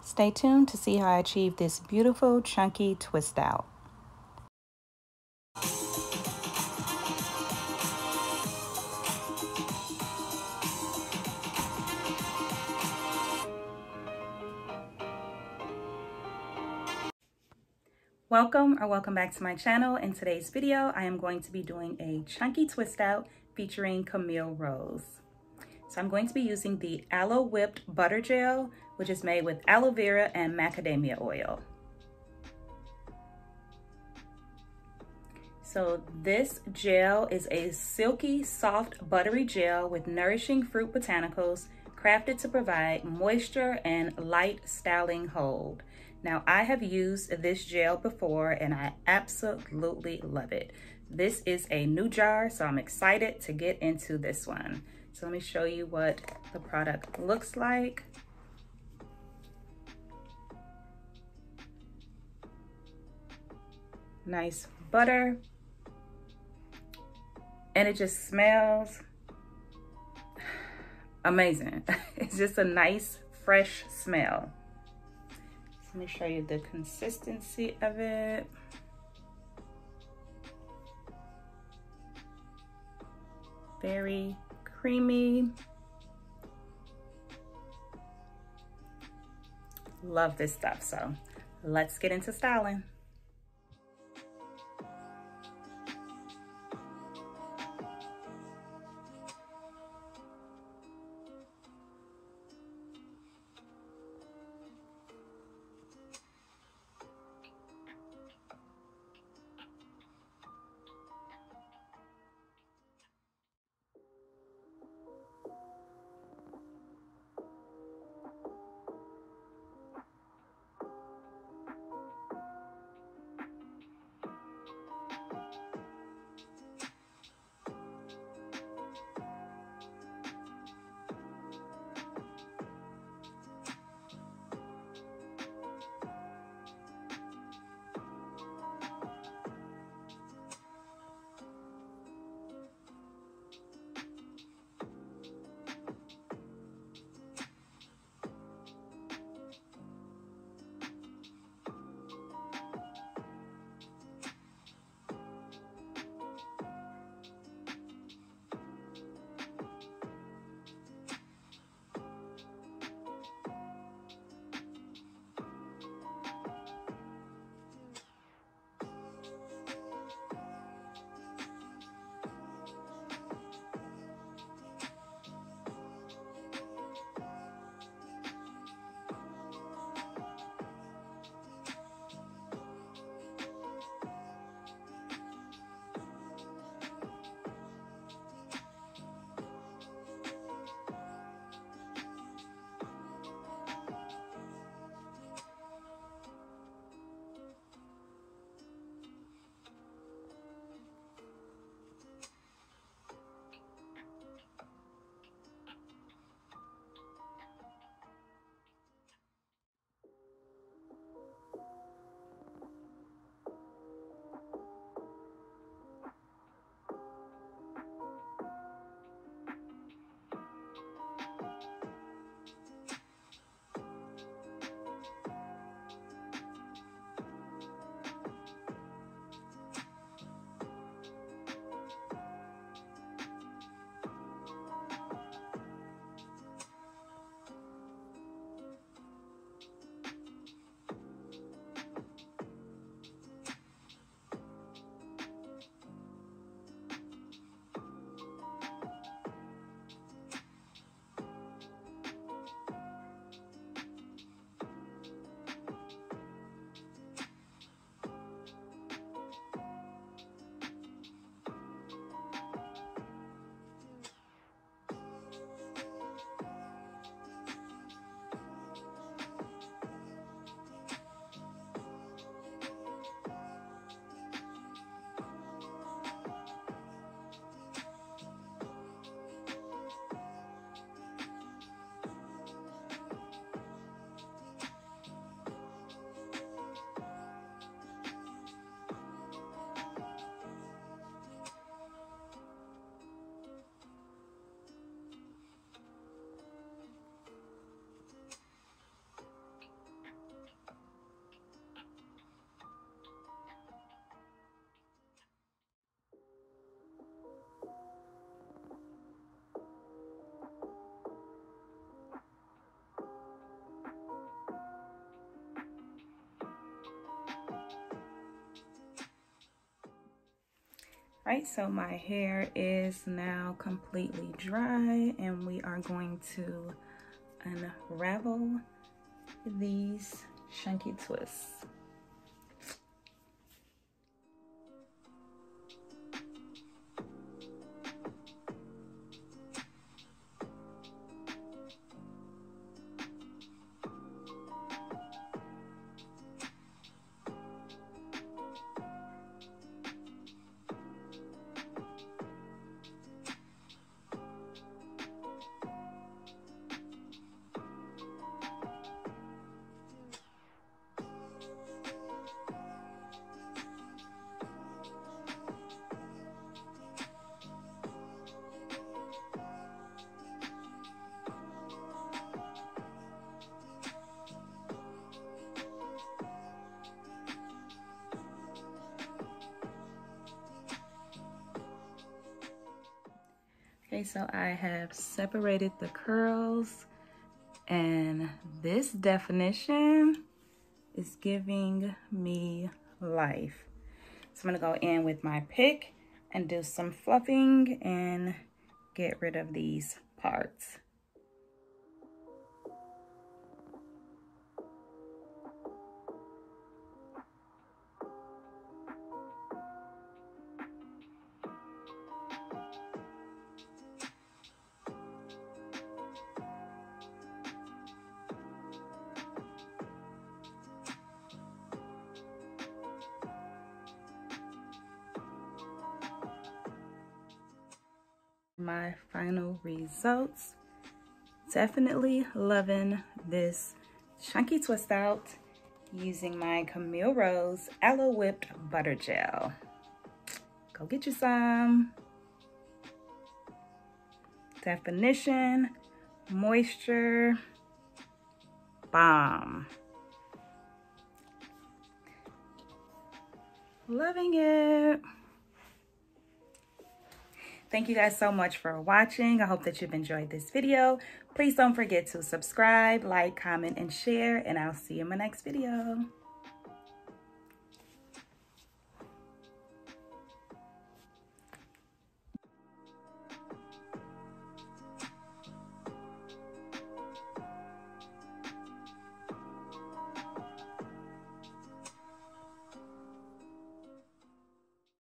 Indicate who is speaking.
Speaker 1: Stay tuned to see how I achieve this beautiful chunky twist out. Welcome back to my channel. In today's video, I am going to be doing a chunky twist out featuring Camille Rose. So I'm going to be using the Aloe Whipped Butter Gel, which is made with aloe vera and macadamia oil. So this gel is a silky, soft, buttery gel with nourishing fruit botanicals crafted to provide moisture and light styling hold. Now, I have used this gel before and I absolutely love it. This is a new jar, so I'm excited to get into this one. So let me show you what the product looks like. Nice butter. And it just smells amazing. It's just a nice, fresh smell. Let me show you the consistency of it. Very creamy. Love this stuff, so let's get into styling. Right, so my hair is now completely dry and we are going to unravel these chunky twists. Okay, so I have separated the curls and this definition is giving me life. So I'm gonna go in with my pick and do some fluffing and get rid of these parts. My final results. Definitely loving this chunky twist out using my Camille Rose Aloe Whipped Butter Gel. Go get you some. Definition, moisture, bomb. Loving it. Thank you guys so much for watching. I hope that you've enjoyed this video. Please don't forget to subscribe, like, comment, and share, and I'll see you in my next video.